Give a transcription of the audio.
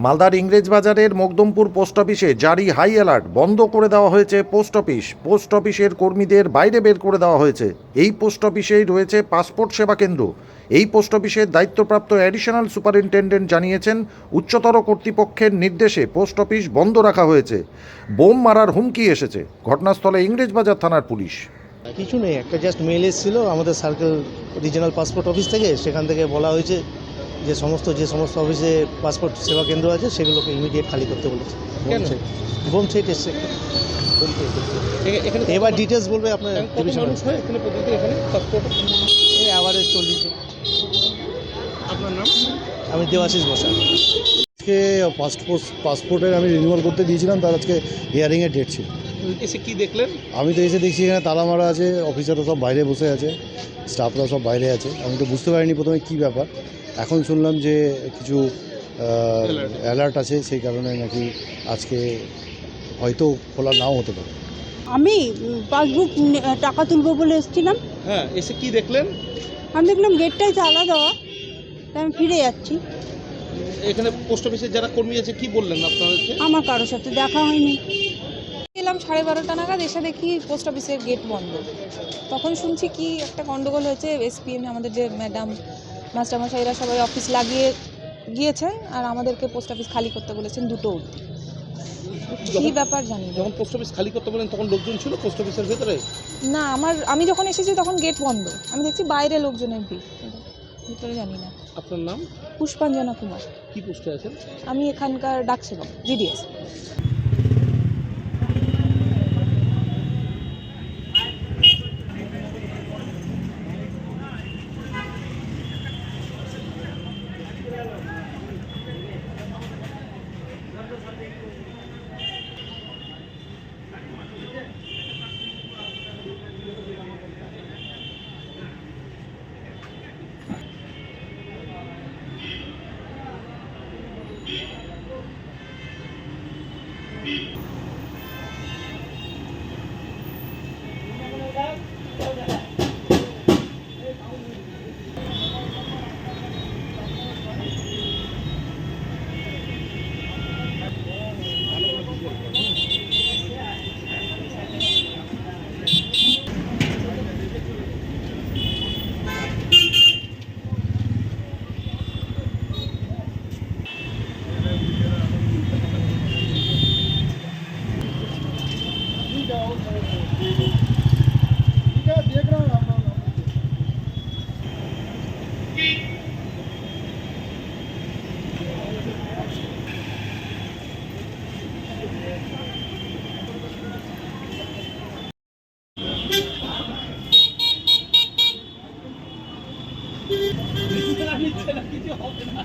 মালদার ইংরেজবাজারের মকদমপুর পোস্ট অফিসে জারি হাই অ্যালার্ট। বন্ধ করে দেওয়া হয়েছে পোস্ট অফিস। পোস্ট অফিসের কর্মীদের বাইরে বের করে দেওয়া হয়েছে। এই পোস্ট অফিসেই রয়েছে পাসপোর্ট সেবা কেন্দ্র। এই পোস্ট অফিসের দায়িত্বপ্রাপ্ত অ্যাডিশনাল সুপারিনটেন্ডেন্ট জানিয়েছেন, উচ্চতর কর্তৃপক্ষের নির্দেশে পোস্ট অফিস বন্ধ রাখা হয়েছে। বোম মারার হুমকি এসেছে। ঘটনাস্থলে ইংরেজবাজার থানার পুলিশ। কিছু নেই, একটা জাস্ট মেল এসেছিল আমাদের সার্কেল রিজিনাল পাসপোর্ট অফিস থেকে। সেখান থেকে বলা হয়েছে যে সমস্ত অফিসে পাসপোর্ট সেবা কেন্দ্র আছে সেগুলোকে ইমিডিয়েট খালি করতে বলেছে। বোম সেট এসছে। এবার ডিটেলস বলবে আপনার ডিভিশন। অ্যাভারেজ 40 জন। আপনার নাম? আমি দেবাশিস বসাক। আজকে পাসপোর্টের আমি রিনিউয়াল করতে দিয়েছিলাম, তার আজকে হিয়ারিংয়ের ডেট ছিল। এসে কি দেখলেন? আমি তো এসে দেখছি এখানে তালা মারা আছে, অফিসাররা সব বাইরে বসে আছে, স্টাফরা সব বাইরে আছে। আমি তো বুঝতে পারিনি প্রথমে কী ব্যাপার। এখন শুনলাম যে কিছু অ্যালার্ট আছে, সেই কারণে নাকি আজকে হয়তো খোলা নাও হতে পারে। আমি পাসবুক টাকা তুলবো বলে এসেছিলাম। হ্যাঁ, এসে কি দেখলেন? আমি দেখলাম গেটটাই তালা দেওয়া, তাই আমি ফিরে যাচ্ছি। এখানে পোস্ট অফিসের যারা কর্মী আছে কি বললেন আপনাদেরকে? আমার কারোর সাথে দেখা হয়নি। এলাম 12:30 নাগাদ, এসে দেখি পোস্ট অফিসের গেট বন্ধ। তখন শুনছি কি একটা গন্ডগোল হয়েছে। এসপিএম আমাদের যে ম্যাডাম মাস্টারমশাইরা সবাই অফিস লাগিয়ে গিয়েছেন আর আমাদেরকে পোস্ট অফিস খালি করতে বলেছেন 2টো অবধি। কী ব্যাপার জানি না। যখন পোস্ট অফিস খালি করতে বলেন তখন লোকজন ছিল পোস্ট অফিসের ভেতরে? না, আমি যখন এসেছি তখন গেট বন্ধ। আমি দেখছি বাইরে লোকজনের ভিড়, ভিতরে জানি না। আপনার নাম? পুষ্পাঞ্জনা কুমার। কি পোস্টে আছেন? আমি এখানকার ডাকসেবক, জিডিএস। কিছু হবে না।